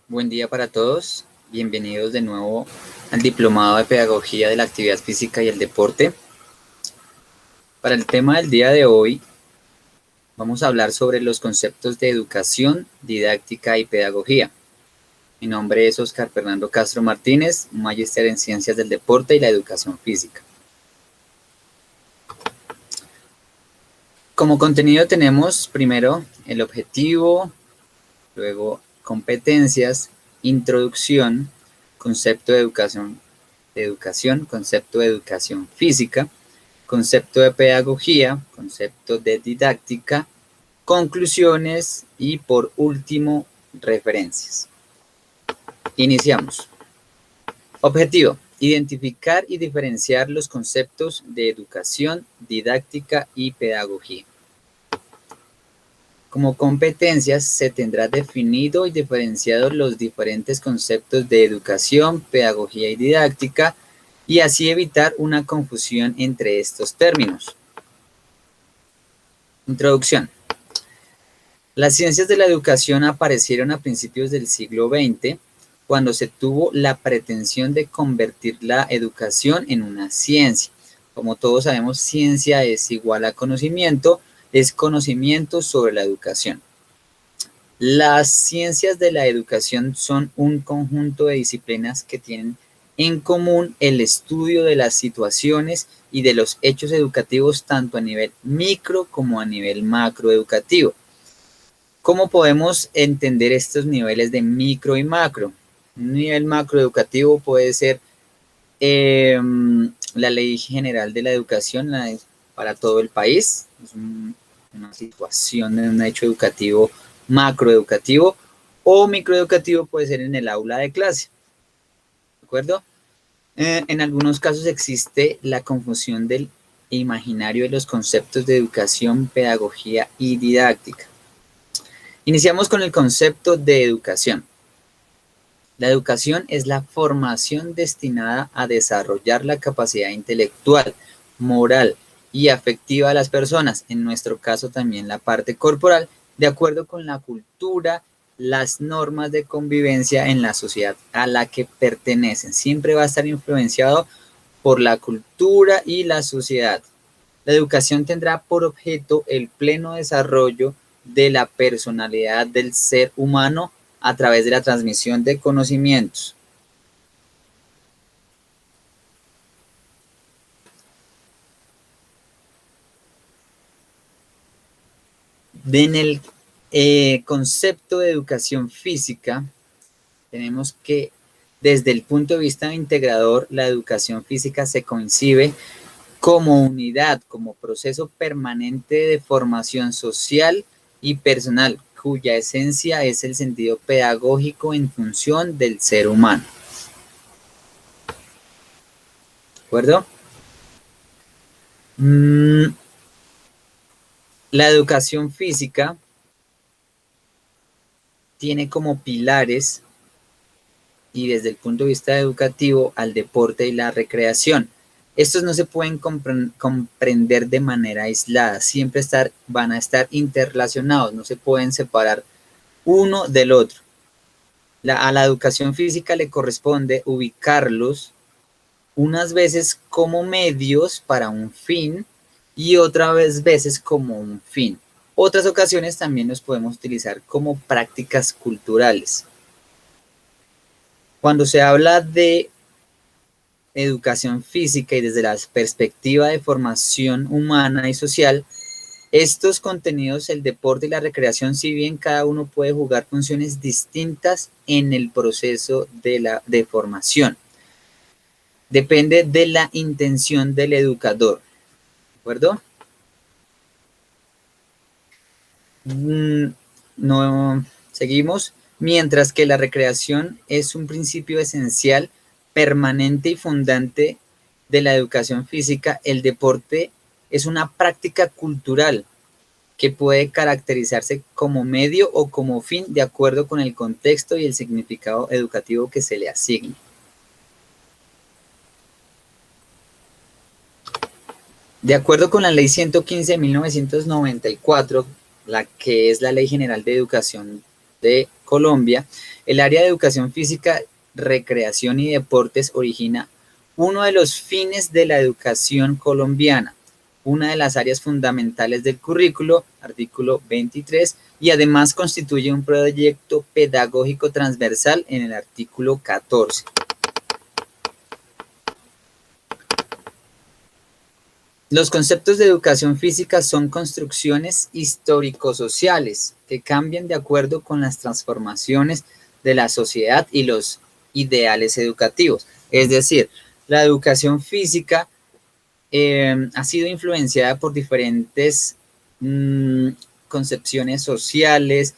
Buen día para todos. Bienvenidos de nuevo al Diplomado de Pedagogía de la Actividad Física y el Deporte. Para el tema del día de hoy, vamos a hablar sobre los conceptos de educación, didáctica y pedagogía. Mi nombre es Oscar Fernando Castro Martínez, magíster en Ciencias del Deporte y la Educación Física. Como contenido tenemos primero el objetivo, luego competencias, introducción, concepto de educación, concepto de educación física, concepto de pedagogía, concepto de didáctica, conclusiones y por último, referencias. Iniciamos. Objetivo: identificar y diferenciar los conceptos de educación, didáctica y pedagogía. Como competencias se tendrá definido y diferenciado los diferentes conceptos de educación, pedagogía y didáctica, y así evitar una confusión entre estos términos. Introducción. Las ciencias de la educación aparecieron a principios del siglo XX, cuando se tuvo la pretensión de convertir la educación en una ciencia. Como todos sabemos, ciencia es igual a conocimiento, es conocimiento sobre la educación. Las ciencias de la educación son un conjunto de disciplinas que tienen en común el estudio de las situaciones y de los hechos educativos tanto a nivel micro como a nivel macroeducativo. ¿Cómo podemos entender estos niveles de micro y macro? Un nivel macroeducativo puede ser la Ley General de la Educación para todo el país. Es una situación de un hecho educativo macroeducativo, o microeducativo puede ser en el aula de clase. ¿De acuerdo? En algunos casos existe la confusión del imaginario de los conceptos de educación, pedagogía y didáctica. Iniciamos con el concepto de educación. La educación es la formación destinada a desarrollar la capacidad intelectual, moral y afectiva de las personas, en nuestro caso también la parte corporal, de acuerdo con la cultura, las normas de convivencia en la sociedad a la que pertenecen. Siempre va a estar influenciado por la cultura y la sociedad. La educación tendrá por objeto el pleno desarrollo de la personalidad del ser humano a través de la transmisión de conocimientos. En el concepto de educación física, tenemos que desde el punto de vista integrador, la educación física se concibe como unidad, como proceso permanente de formación social y personal, cuya esencia es el sentido pedagógico en función del ser humano. ¿De acuerdo? La educación física tiene como pilares, y desde el punto de vista educativo, al deporte y la recreación. Estos no se pueden comprender de manera aislada, siempre van a estar interrelacionados, no se pueden separar uno del otro. A la educación física le corresponde ubicarlos unas veces como medios para un fin y otras veces como un fin. Otras ocasiones también los podemos utilizar como prácticas culturales. Cuando se habla de educación física y desde la perspectiva de formación humana y social, estos contenidos, el deporte y la recreación, si bien cada uno puede jugar funciones distintas en el proceso de formación, depende de la intención del educador. ¿De acuerdo? No, seguimos. Mientras que la recreación es un principio esencial, permanente y fundante de la educación física, el deporte es una práctica cultural que puede caracterizarse como medio o como fin de acuerdo con el contexto y el significado educativo que se le asigne. De acuerdo con la Ley 115 de 1994, la que es la Ley General de Educación de Colombia, El área de educación física, recreación y deportes origina uno de los fines de la educación colombiana, una de las áreas fundamentales del currículo, artículo 23, y además constituye un proyecto pedagógico transversal en el artículo 14. Los conceptos de educación física son construcciones histórico-sociales que cambian de acuerdo con las transformaciones de la sociedad y los ideales educativos. Es decir, la educación física ha sido influenciada por diferentes concepciones sociales,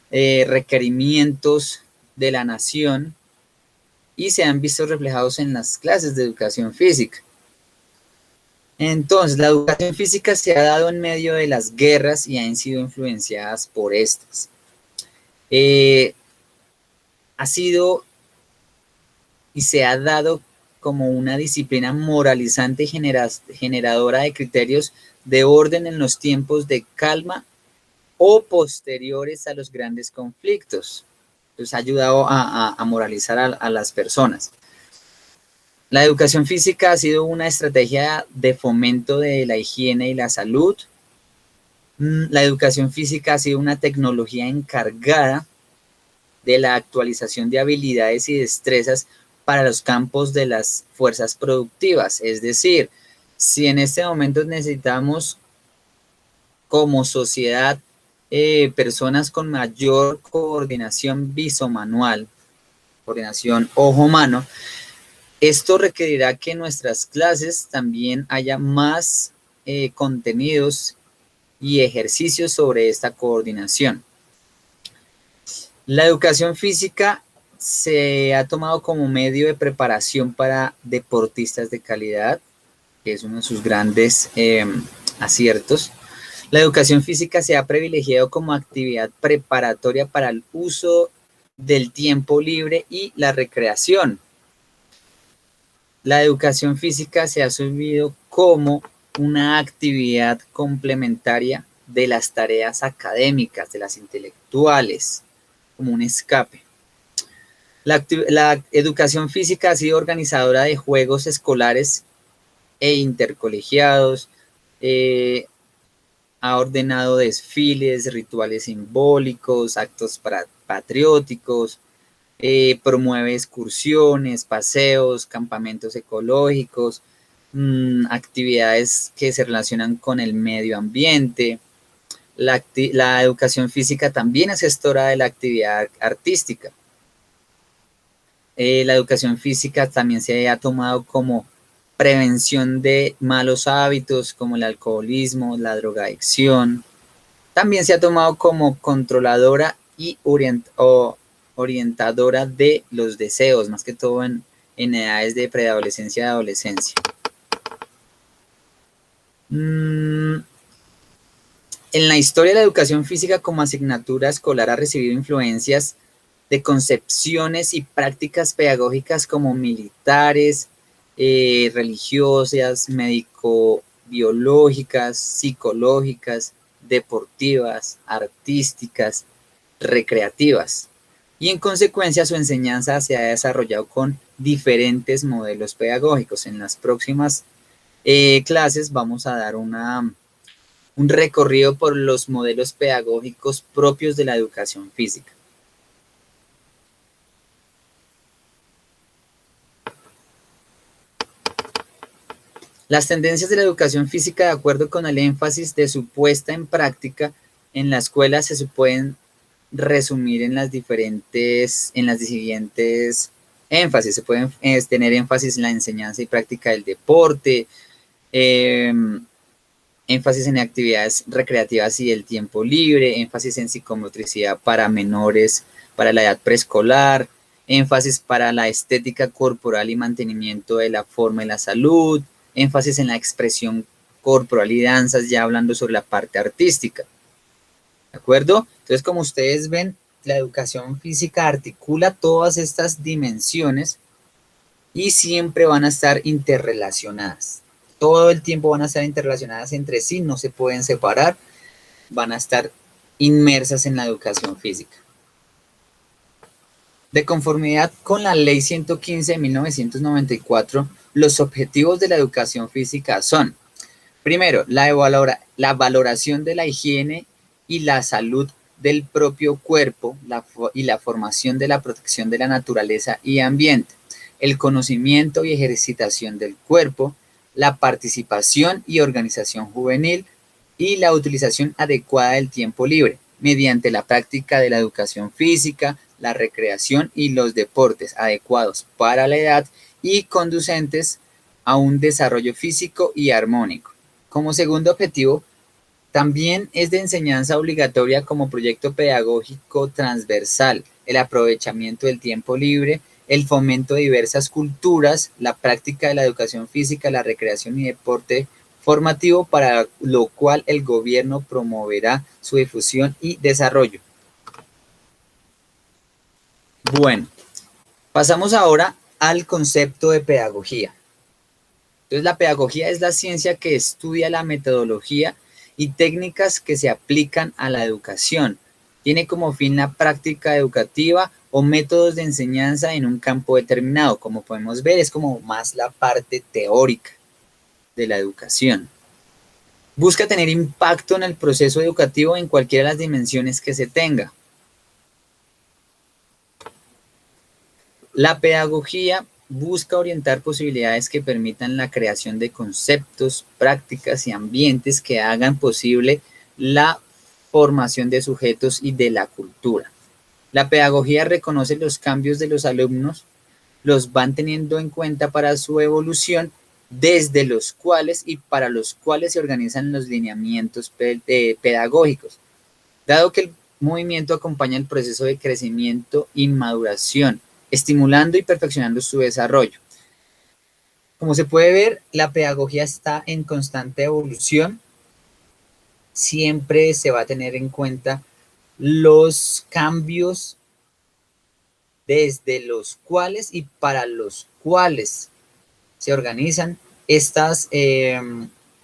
requerimientos de la nación y se han visto reflejados en las clases de educación física. Entonces, la educación física se ha dado en medio de las guerras y han sido influenciadas por estas. Ha sido y se ha dado como una disciplina moralizante y generadora de criterios de orden en los tiempos de calma o posteriores a los grandes conflictos. Entonces, ha ayudado a moralizar a las personas. La educación física ha sido una estrategia de fomento de la higiene y la salud. La educación física ha sido una tecnología encargada de la actualización de habilidades y destrezas para los campos de las fuerzas productivas. Es decir, si en este momento necesitamos como sociedad personas con mayor coordinación visomanual, coordinación ojo-mano, esto requerirá que en nuestras clases también haya más contenidos y ejercicios sobre esta coordinación. La educación física se ha tomado como medio de preparación para deportistas de calidad, que es uno de sus grandes aciertos. La educación física se ha privilegiado como actividad preparatoria para el uso del tiempo libre y la recreación. La educación física se ha asumido como una actividad complementaria de las tareas académicas, de las intelectuales, como un escape. La educación física ha sido organizadora de juegos escolares e intercolegiados, ha ordenado desfiles, rituales simbólicos, actos patrióticos, promueve excursiones, paseos, campamentos ecológicos, actividades que se relacionan con el medio ambiente. La educación física también es gestora de la actividad artística. La educación física también se ha tomado como prevención de malos hábitos como el alcoholismo, la drogadicción. También se ha tomado como controladora y orientadora de los deseos, más que todo en edades de preadolescencia y adolescencia. En la historia de la educación física como asignatura escolar ha recibido influencias de concepciones y prácticas pedagógicas como militares, religiosas, médico-biológicas, psicológicas, deportivas, artísticas, recreativas. Y en consecuencia su enseñanza se ha desarrollado con diferentes modelos pedagógicos. En las próximas clases vamos a dar un recorrido por los modelos pedagógicos propios de la educación física. Las tendencias de la educación física, de acuerdo con el énfasis de su puesta en práctica en la escuela, se pueden resumir en las siguientes énfasis. Se pueden tener énfasis en la enseñanza y práctica del deporte, énfasis en actividades recreativas y el tiempo libre, énfasis en psicomotricidad para menores, para la edad preescolar, énfasis para la estética corporal y mantenimiento de la forma y la salud, énfasis en la expresión corporal y danzas, ya hablando sobre la parte artística. ¿De acuerdo? Entonces, como ustedes ven, la educación física articula todas estas dimensiones y siempre van a estar interrelacionadas. Todo el tiempo van a estar interrelacionadas entre sí, no se pueden separar, van a estar inmersas en la educación física. De conformidad con la Ley 115 de 1994, los objetivos de la educación física son: primero, la valoración de la higiene y la salud del propio cuerpo y la formación de la protección de la naturaleza y ambiente, el conocimiento y ejercitación del cuerpo, la participación y organización juvenil y la utilización adecuada del tiempo libre, mediante la práctica de la educación física, la recreación y los deportes adecuados para la edad y conducentes a un desarrollo físico y armónico. Como segundo objetivo, también es de enseñanza obligatoria como proyecto pedagógico transversal, el aprovechamiento del tiempo libre, el fomento de diversas culturas, la práctica de la educación física, la recreación y deporte formativo, para lo cual el gobierno promoverá su difusión y desarrollo. Bueno, pasamos ahora al concepto de pedagogía. Entonces, la pedagogía es la ciencia que estudia la metodología y técnicas que se aplican a la educación. Tiene como fin la práctica educativa o métodos de enseñanza en un campo determinado. Como podemos ver, es como más la parte teórica de la educación. Busca tener impacto en el proceso educativo en cualquiera de las dimensiones que se tenga. La pedagogía busca orientar posibilidades que permitan la creación de conceptos, prácticas y ambientes que hagan posible la formación de sujetos y de la cultura. La pedagogía reconoce los cambios de los alumnos, los van teniendo en cuenta para su evolución, desde los cuales y para los cuales se organizan los lineamientos pedagógicos. Dado que el movimiento acompaña el proceso de crecimiento y maduración, estimulando y perfeccionando su desarrollo. Como se puede ver, la pedagogía está en constante evolución. Siempre se va a tener en cuenta los cambios desde los cuales y para los cuales se organizan estos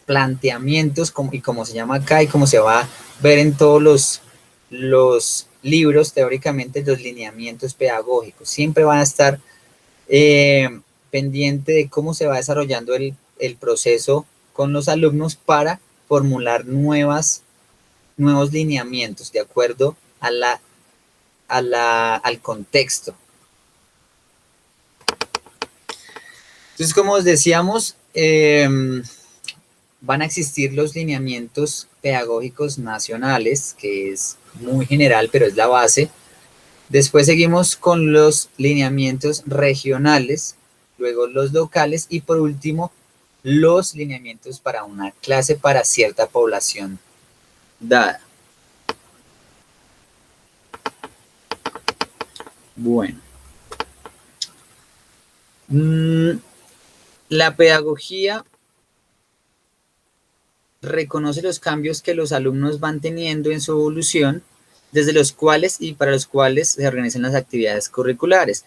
planteamientos, y como se llama acá y como se va a ver en todos los libros, teóricamente, los lineamientos pedagógicos. Siempre van a estar pendiente de cómo se va desarrollando el proceso con los alumnos para formular nuevos lineamientos de acuerdo al contexto. Entonces, como os decíamos, van a existir los lineamientos pedagógicos nacionales, que es muy general, pero es la base. Después seguimos con los lineamientos regionales, luego los locales y por último los lineamientos para una clase, para cierta población dada. Bueno. La pedagogía reconoce los cambios que los alumnos van teniendo en su evolución, desde los cuales y para los cuales se organizan las actividades curriculares.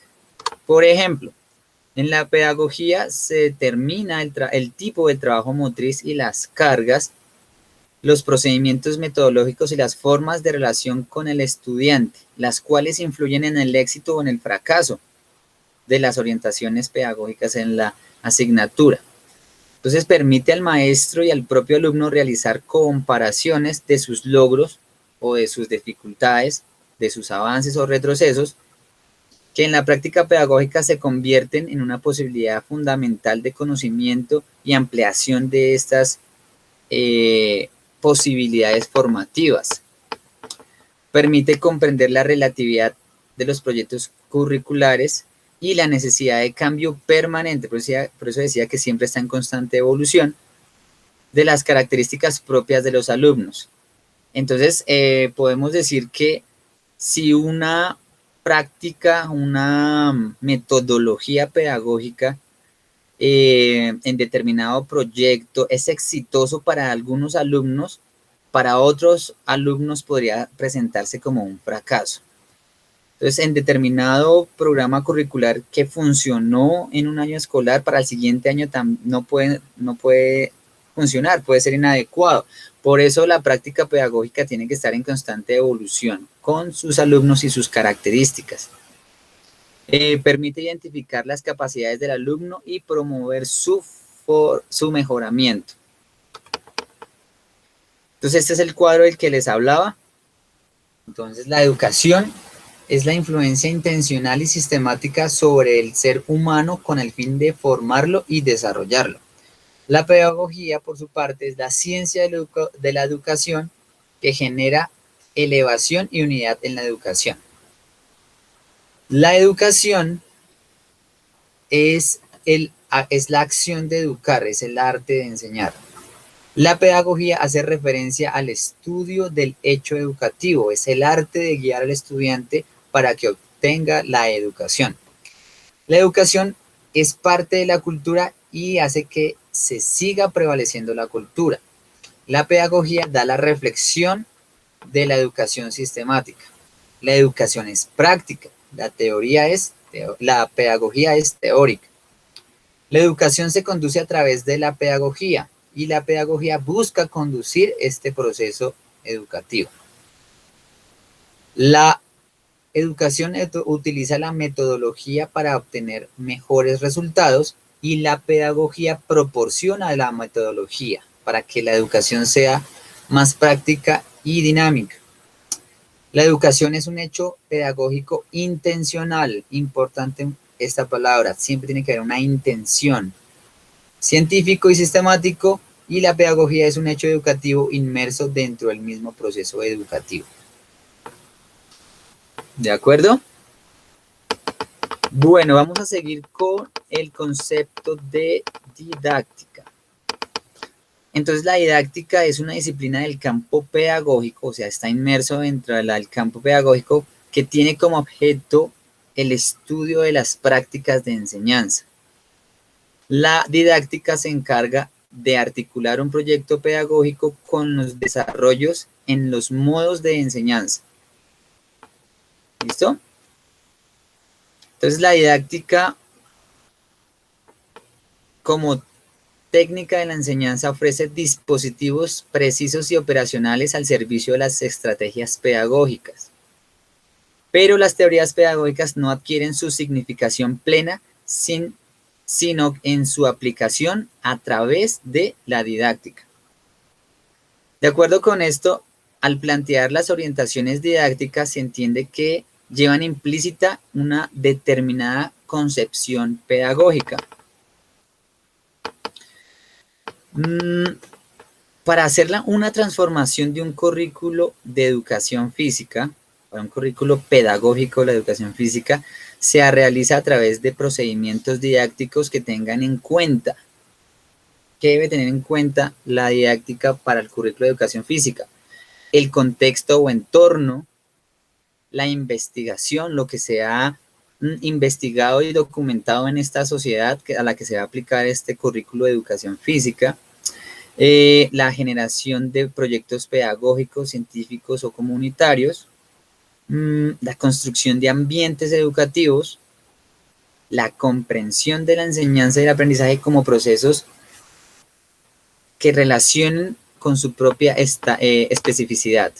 Por ejemplo, en la pedagogía se determina el tipo de trabajo motriz y las cargas, los procedimientos metodológicos y las formas de relación con el estudiante, las cuales influyen en el éxito o en el fracaso de las orientaciones pedagógicas en la asignatura. Entonces permite al maestro y al propio alumno realizar comparaciones de sus logros o de sus dificultades, de sus avances o retrocesos, que en la práctica pedagógica se convierten en una posibilidad fundamental de conocimiento y ampliación de estas posibilidades formativas. Permite comprender la relatividad de los proyectos curriculares y la necesidad de cambio permanente, por eso decía que siempre está en constante evolución, de las características propias de los alumnos. Entonces, podemos decir que si una práctica, una metodología pedagógica en determinado proyecto es exitoso para algunos alumnos, para otros alumnos podría presentarse como un fracaso. Entonces, en determinado programa curricular que funcionó en un año escolar, para el siguiente año no puede funcionar, puede ser inadecuado. Por eso la práctica pedagógica tiene que estar en constante evolución con sus alumnos y sus características. Permite identificar las capacidades del alumno y promover su mejoramiento. Entonces, este es el cuadro del que les hablaba. Entonces, la educación es la influencia intencional y sistemática sobre el ser humano con el fin de formarlo y desarrollarlo. La pedagogía, por su parte, es la ciencia de la educación que genera elevación y unidad en la educación. La educación es la acción de educar, es el arte de enseñar. La pedagogía hace referencia al estudio del hecho educativo, es el arte de guiar al estudiante para que obtenga la educación. La educación es parte de la cultura y hace que se siga prevaleciendo la cultura. La pedagogía da la reflexión de la educación sistemática. La educación es práctica, la pedagogía es teórica. La educación se conduce a través de la pedagogía y la pedagogía busca conducir este proceso educativo. La educación utiliza la metodología para obtener mejores resultados y la pedagogía proporciona la metodología para que la educación sea más práctica y dinámica. La educación es un hecho pedagógico intencional, importante esta palabra, siempre tiene que haber una intención, científico y sistemático, y la pedagogía es un hecho educativo inmerso dentro del mismo proceso educativo. ¿De acuerdo? Bueno, vamos a seguir con el concepto de didáctica. Entonces, la didáctica es una disciplina del campo pedagógico, o sea, está inmerso dentro del campo pedagógico que tiene como objeto el estudio de las prácticas de enseñanza. La didáctica se encarga de articular un proyecto pedagógico con los desarrollos en los modos de enseñanza. ¿Listo? Entonces, la didáctica como técnica de la enseñanza ofrece dispositivos precisos y operacionales al servicio de las estrategias pedagógicas. Pero las teorías pedagógicas no adquieren su significación plena sino en su aplicación a través de la didáctica. De acuerdo con esto, al plantear las orientaciones didácticas se entiende que llevan implícita una determinada concepción pedagógica. Para hacer una transformación de un currículo de educación física, para un currículo pedagógico de la educación física, se realiza a través de procedimientos didácticos que tengan en cuenta. ¿Qué debe tener en cuenta la didáctica para el currículo de educación física? El contexto o entorno, la investigación, lo que se ha investigado y documentado en esta sociedad a la que se va a aplicar este currículo de educación física, la generación de proyectos pedagógicos, científicos o comunitarios, la construcción de ambientes educativos, la comprensión de la enseñanza y el aprendizaje como procesos que relacionen con su propia especificidad.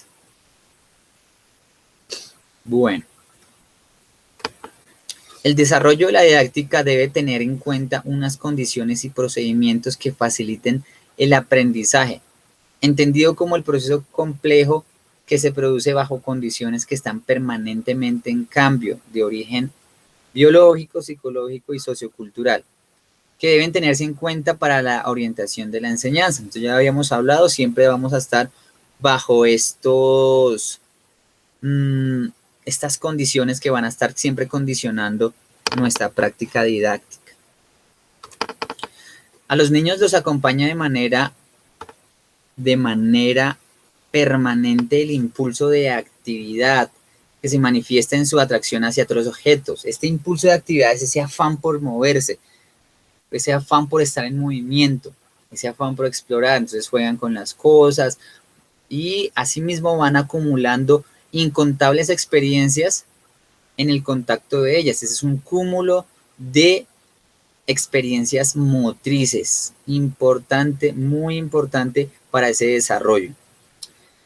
Bueno, el desarrollo de la didáctica debe tener en cuenta unas condiciones y procedimientos que faciliten el aprendizaje, entendido como el proceso complejo que se produce bajo condiciones que están permanentemente en cambio de origen biológico, psicológico y sociocultural, que deben tenerse en cuenta para la orientación de la enseñanza. Entonces ya habíamos hablado, siempre vamos a estar bajo estas condiciones que van a estar siempre condicionando nuestra práctica didáctica. A los niños los acompaña de manera permanente el impulso de actividad que se manifiesta en su atracción hacia otros objetos. Este impulso de actividad es ese afán por moverse, ese afán por estar en movimiento, ese afán por explorar. Entonces juegan con las cosas y asimismo van acumulando incontables experiencias en el contacto de ellas. Ese es un cúmulo de experiencias motrices, importante, muy importante para ese desarrollo.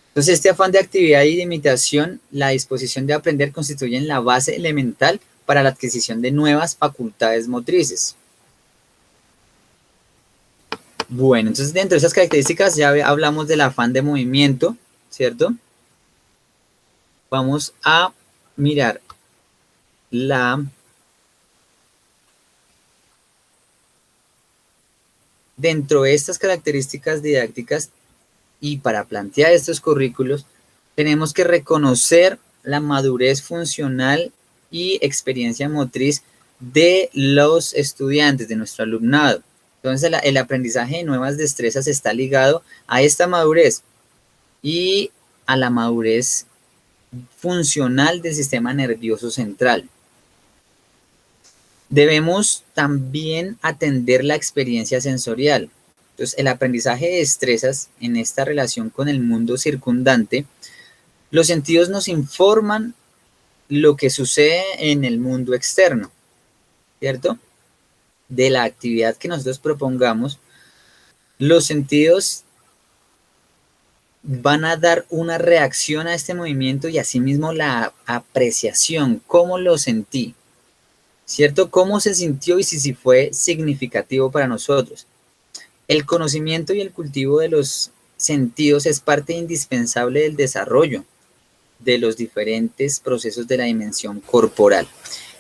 Entonces, este afán de actividad y de imitación, la disposición de aprender constituyen la base elemental para la adquisición de nuevas facultades motrices. Bueno, entonces dentro de esas características ya hablamos del afán de movimiento, ¿cierto? Vamos a mirar dentro de estas características didácticas y para plantear estos currículos, tenemos que reconocer la madurez funcional y experiencia motriz de los estudiantes, de nuestro alumnado. Entonces, el aprendizaje de nuevas destrezas está ligado a esta madurez y a la madurez funcional del sistema nervioso central. Debemos también atender la experiencia sensorial. Entonces, el aprendizaje de destrezas en esta relación con el mundo circundante, los sentidos nos informan lo que sucede en el mundo externo, ¿cierto? De la actividad que nosotros propongamos, los sentidos van a dar una reacción a este movimiento y asimismo la apreciación, cómo lo sentí, ¿cierto? Cómo se sintió y si fue significativo para nosotros. El conocimiento y el cultivo de los sentidos es parte indispensable del desarrollo de los diferentes procesos de la dimensión corporal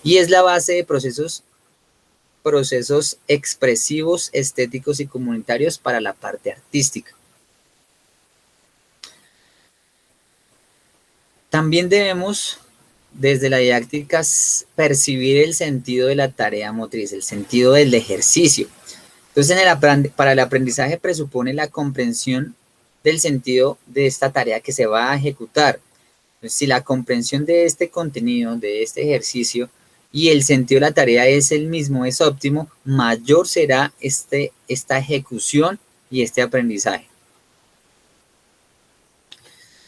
y es la base de procesos expresivos, estéticos y comunitarios para la parte artística. También debemos, desde la didáctica, percibir el sentido de la tarea motriz, el sentido del ejercicio. Entonces, para el aprendizaje presupone la comprensión del sentido de esta tarea que se va a ejecutar. Entonces, si la comprensión de este contenido, de este ejercicio y el sentido de la tarea es el mismo, es óptimo, mayor será esta ejecución y este aprendizaje.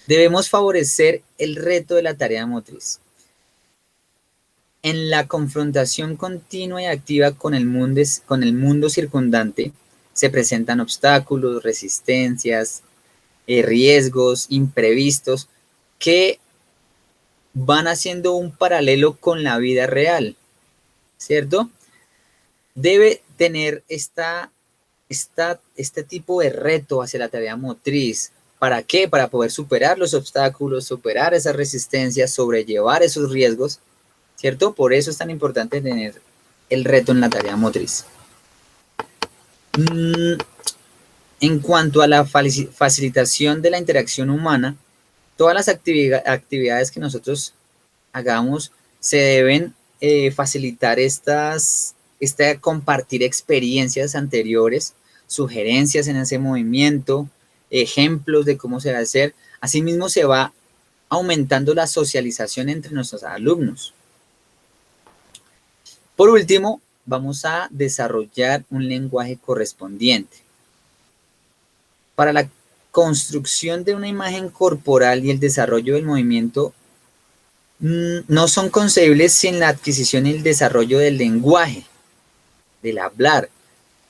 Debemos favorecer el reto de la tarea motriz. En la confrontación continua y activa con el mundo circundante, se presentan obstáculos, resistencias, riesgos, imprevistos, que van haciendo un paralelo con la vida real, ¿cierto? Debe tener este tipo de reto hacia la tarea motriz. ¿Para qué? Para poder superar los obstáculos, superar esas resistencias, sobrellevar esos riesgos, ¿cierto? Por eso es tan importante tener el reto en la tarea motriz. En cuanto a la facilitación de la interacción humana, todas las actividades que nosotros hagamos se deben facilitar compartir experiencias anteriores, sugerencias en ese movimiento, ejemplos de cómo se va a hacer. Asimismo, se va aumentando la socialización entre nuestros alumnos. Por último, vamos a desarrollar un lenguaje correspondiente. Para la construcción de una imagen corporal y el desarrollo del movimiento no son concebibles sin la adquisición y el desarrollo del lenguaje, del hablar.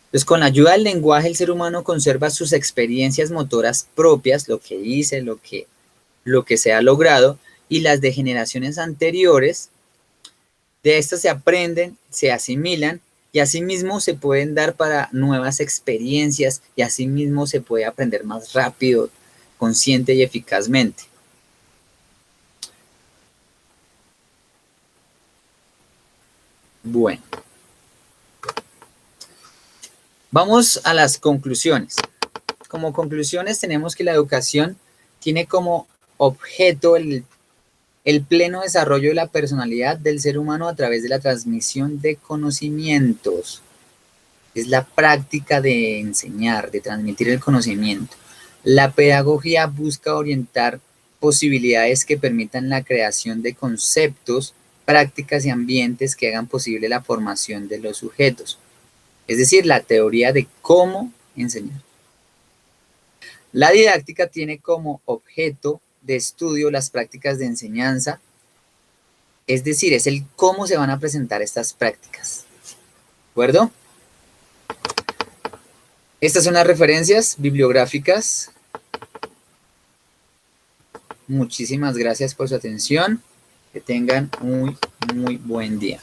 Entonces, con la ayuda del lenguaje, el ser humano conserva sus experiencias motoras propias, lo que hice, lo que se ha logrado, y las de generaciones anteriores. De estas se aprenden, se asimilan, y asimismo se pueden dar para nuevas experiencias, y asimismo se puede aprender más rápido, consciente y eficazmente. Bueno, vamos a las conclusiones. Como conclusiones tenemos que la educación tiene como objeto el pleno desarrollo de la personalidad del ser humano a través de la transmisión de conocimientos. Es la práctica de enseñar, de transmitir el conocimiento. La pedagogía busca orientar posibilidades que permitan la creación de conceptos, prácticas y ambientes que hagan posible la formación de los sujetos. Es decir, la teoría de cómo enseñar. La didáctica tiene como objeto de estudio las prácticas de enseñanza, es decir, es el cómo se van a presentar estas prácticas. ¿De acuerdo? Estas son las referencias bibliográficas. Muchísimas gracias por su atención. Que tengan muy muy buen día.